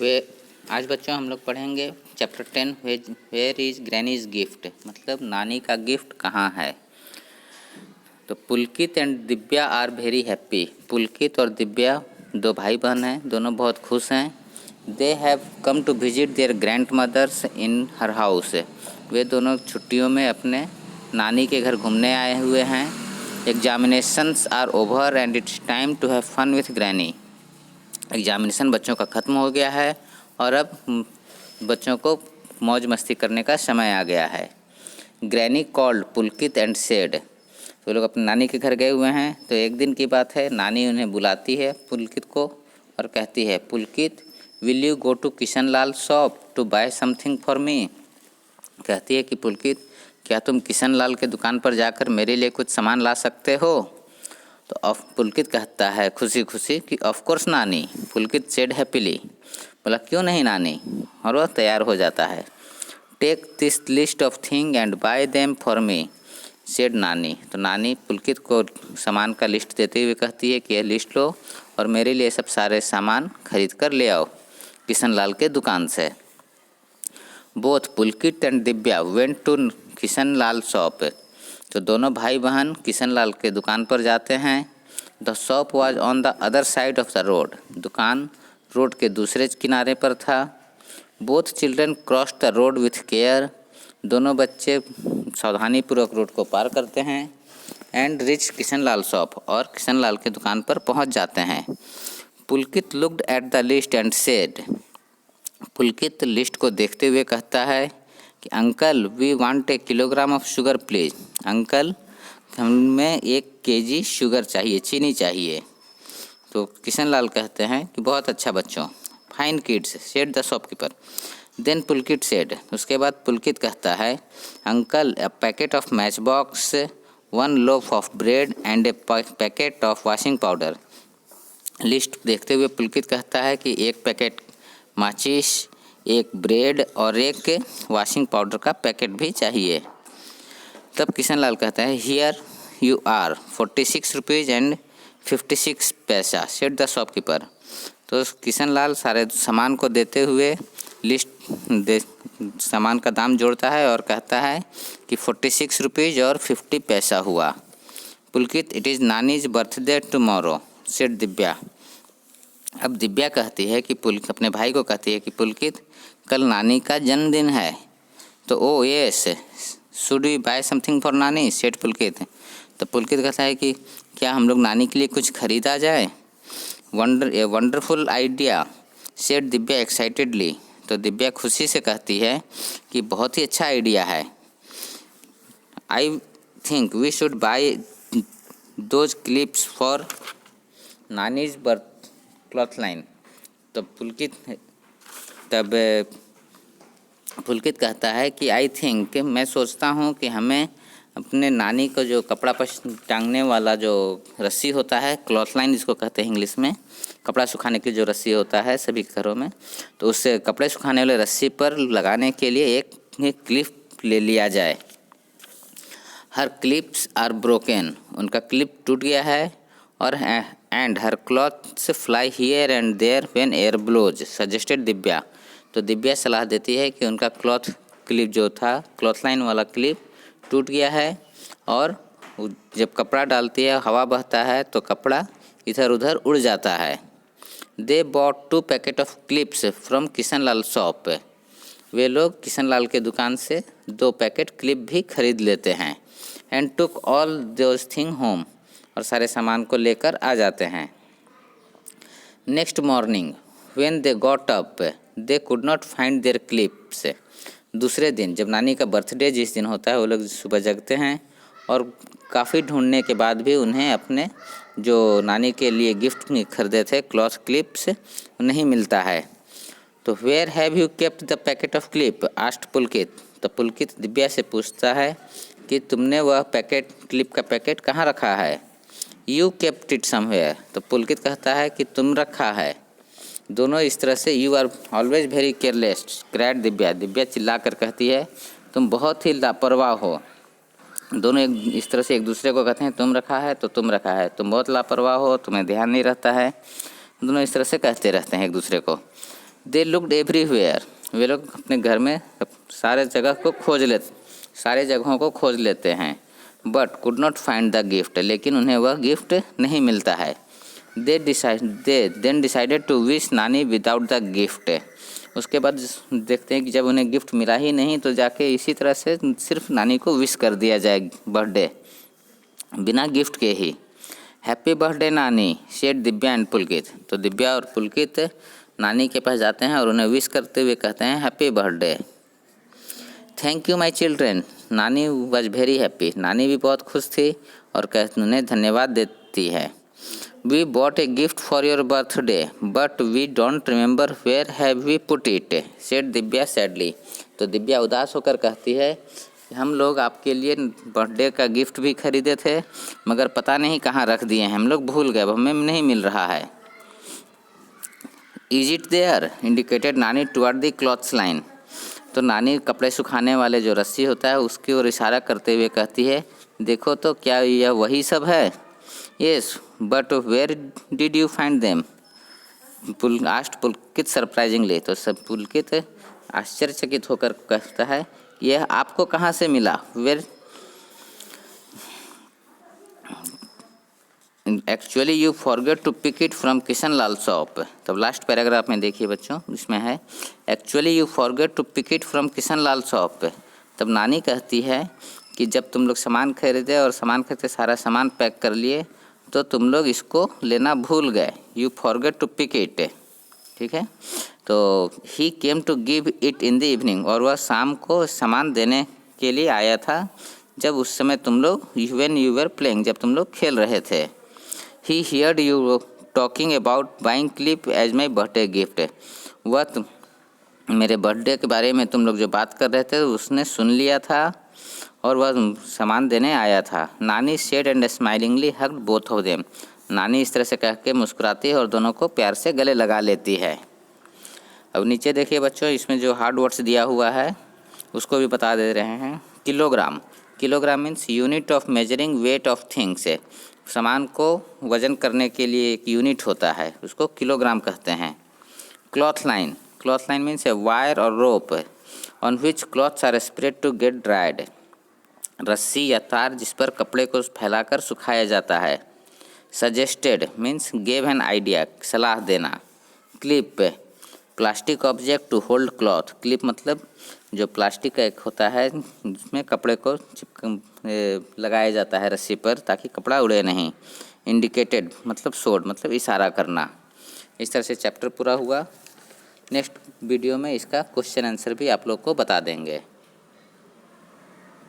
वे आज बच्चों हम लोग पढ़ेंगे chapter 10 where is granny's gift, मतलब नानी का गिफ्ट कहाँ है। तो Pulkit and Divya are very happy. Pulkit और दिव्या दो भाई बहन हैं, दोनों बहुत खुश हैं। They have come to visit their grandmother's in her house. वे दोनों छुट्टियों में अपने नानी के घर घूमने आए हुए हैं। Examinations are over and it's time to have fun with granny. Examination बच्चों का ख़त्म हो गया है और अब बच्चों को मौज मस्ती करने का समय आ गया है। Granny called Pulkit and said. तो लोग अपने नानी के घर गए हुए हैं। तो एक दिन की बात है, नानी उन्हें बुलाती है पुलकित को और कहती है, Pulkit will you go to Kishan Lal shop to buy something for me. कहती है कि पुलकित, क्या तुम किशन लाल के दुकान पर जाकर मेरे लिए कुछ सामान ला सकते हो। तो पुलकित कहता है खुशी खुशी कि ऑफ कोर्स नानी। पुलकित सेड हैप्पीली, बोला क्यों नहीं नानी, और वह तैयार हो जाता है। Take this list of thing and buy them for me said Nani. तो नानी पुलकित को सामान का लिस्ट देते हुए कहती है कि यह लिस्ट लो और मेरे लिए सब सारे सामान खरीद कर ले आओ किशन लाल के दुकान से। Both Pulkit and Divya went to Kishan Lal shop. तो दोनों भाई बहन किशन लाल के दुकान पर जाते हैं। The shop was on the other side of the road. दुकान रोड के दूसरे किनारे पर था। Both children cross the road with care. दोनों बच्चे सावधानीपूर्वक रोड को पार करते हैं। And reach Kishan Lal shop, और किशन लाल के दुकान पर पहुंच जाते हैं। Pulkit looked at the list and said. Pulkit list को देखते हुए कहता है कि uncle we want a kilogram of sugar please. Uncle हमें 1 केजी शुगर चाहिए, चीनी चाहिए। तो किशन लाल कहते हैं कि बहुत अच्छा बच्चों, fine kids said the shopkeeper. Then Pulkit said, उसके बाद पुलकित कहता है, uncle a packet of match box, 1 loaf of bread and a packet of washing powder. List देखते हुए पुलकित कहता है कि 1 पैकेट माचिस, 1 ब्रेड और 1 वॉशिंग पाउडर का पैकेट भी चाहिए। तब किशन लाल कहता है, here you are 46 rupees and 56 पैसा सेड द शॉपकीपर। तो किशन लाल सारे सामान को देते हुए सामान का दाम जोड़ता है और कहता है कि 46 रुपीज़ और 50 पैसा हुआ। Pulkit, it is nani's birthday tomorrow said Divya. अब दिव्या कहती है कि अपने भाई को कहती है कि पुलकित, कल नानी का जन्मदिन है। तो oh yes, should we buy something for Nani said Pulkit. तो पुलकित कहता है कि क्या हम लोग नानी के लिए कुछ खरीदा जाए। Wonderful idea said Divya excitedly. तो दिव्या खुशी से कहती है कि बहुत ही अच्छा आइडिया है। I think we should buy those clips for Nani's birth cloth line. तो पुलकित कहता है कि आई थिंक, मैं सोचता हूँ कि हमें अपने नानी को जो कपड़ा पर टांगने वाला जो रस्सी होता है, क्लॉथ लाइन जिसको कहते हैं इंग्लिश में, कपड़ा सुखाने की जो रस्सी होता है सभी घरों में, तो उससे कपड़े सुखाने वाले रस्सी पर लगाने के लिए एक क्लिप ले लिया जाए। हर क्लिप्स आर ब्रोकन, उनका क्लिप टूट गया है। और and her clothes fly here and there when air blows suggested Divya. तो दिव्या सलाह देती है कि उनका क्लॉथ क्लिप जो था, क्लॉथ लाइन वाला क्लिप टूट गया है और जब कपड़ा डालती है, हवा बहता है तो कपड़ा इधर उधर उड़ जाता है। They bought 2 packet of clips from Kishan Lal shop. वे लोग किशन लाल के दुकान से 2 पैकेट क्लिप भी खरीद लेते हैं। And took all those thing home, और सारे सामान को लेकर आ जाते हैं। Next morning when they got up they could not find their clips. दूसरे दिन जब नानी का बर्थडे जिस दिन होता है, वो लोग सुबह जगते हैं और काफ़ी ढूंढने के बाद भी उन्हें अपने जो नानी के लिए गिफ्ट में खरीदे थे क्लॉथ क्लिप्स नहीं मिलता है। तो where have you kept the packet of clip asked Pulkit. तो पुलकित दिव्या से पूछता है कि तुमने वह पैकेट, क्लिप का पैकेट कहाँ रखा है। You kept it somewhere. तो पुलकित कहता है कि तुम रखा है। दोनों इस तरह से, you are always very careless cried Divya. Divya चिल्ला कर कहती है, तुम बहुत ही लापरवाह हो। दोनों इस तरह से एक दूसरे को कहते हैं, तुम रखा है तो तुम रखा है, तुम बहुत लापरवाह हो, तुम्हें ध्यान नहीं रहता है। दोनों इस तरह से कहते रहते हैं एक दूसरे को। दे लुकड एवरीवेयर, वे लोग अपने घर में सारे जगहों को खोज लेते हैं। But could not find the gift, लेकिन उन्हें वह गिफ्ट नहीं मिलता है। दे देन डिसाइडेड टू विश नानी विदाउट द गिफ्ट, उसके बाद देखते हैं कि जब उन्हें गिफ्ट मिला ही नहीं तो जाके इसी तरह से सिर्फ नानी को विश कर दिया जाए बर्थडे बिना गिफ्ट के ही। हैप्पी बर्थडे नानी सेड दिव्या एंड पुलकित, तो दिव्या और पुलकित नानी के पास जाते हैं और उन्हें विश करते हुए कहते हैं happy birthday. Thank you my children, नानी वॉज वेरी हैप्पी, नानी भी बहुत खुश थी और उन्हें धन्यवाद देती है। We bought a gift for your birthday but we don't remember where have we put it, said Divya sadly, तो दिव्या उदास होकर कहती है कि हम लोग आपके लिए बर्थडे का गिफ्ट भी खरीदे थे मगर पता नहीं कहाँ रख दिए हैं, हम लोग भूल गए, हमें नहीं मिल रहा है। इज इट देयर, इंडिकेटेड नानी टुवर्ड द क्लॉथ्स लाइन, तो नानी कपड़े सुखाने वाले जो रस्सी होता है उसकी ओर इशारा करते हुए कहती है देखो तो क्या यह वही सब है। Yes but where did you find them, asked Pulkit surprisingly, तो सब पुलकित आश्चर्यचकित होकर कहता है यह आपको कहाँ से मिला। Where actually you forget to pick it from Kishan Lal shop, तब लास्ट पैराग्राफ में देखिए बच्चों इसमें है actually you forget to pick it from Kishan Lal shop, तब नानी कहती है कि जब तुम लोग सामान खरीदे और सामान खरीदते सारा सामान पैक कर लिए तो तुम लोग इसको लेना भूल गए, you forget to pick it, ठीक है। तो he came to give it in the evening, और वह शाम को सामान देने के लिए आया था जब उस समय तुम लोग व्हेन यू वर प्लेइंग, जब तुम लोग खेल रहे थे। He heard you talking about buying clip as my birthday gift, वह मेरे बर्थडे के बारे में तुम लोग जो बात कर रहे थे उसने सुन लिया था और वह सामान देने आया था। नानी said and smilingly hugged both of them, नानी इस तरह से कह के मुस्कुराती है और दोनों को प्यार से गले लगा लेती है। अब नीचे देखिए बच्चों इसमें जो हार्ड वर्ड्स दिया हुआ है उसको भी बता दे रहे हैं। Kilogram, kilogram means unit of measuring weight of things, सामान को वजन करने के लिए एक यूनिट होता है उसको किलोग्राम कहते हैं। Cloth line, cloth line means a wire और rope on which clothes are spread to get dried, रस्सी या तार जिस पर कपड़े को फैलाकर सुखाया जाता है। Suggested means gave an idea, सलाह देना। Clip, plastic object to hold cloth, clip मतलब जो प्लास्टिक का एक होता है जिसमें कपड़े को लगाया जाता है रस्सी पर ताकि कपड़ा उड़े नहीं। इंडिकेटेड मतलब शोड मतलब इशारा करना। इस तरह से चैप्टर पूरा हुआ। नेक्स्ट वीडियो में इसका क्वेश्चन आंसर भी आप लोग को बता देंगे।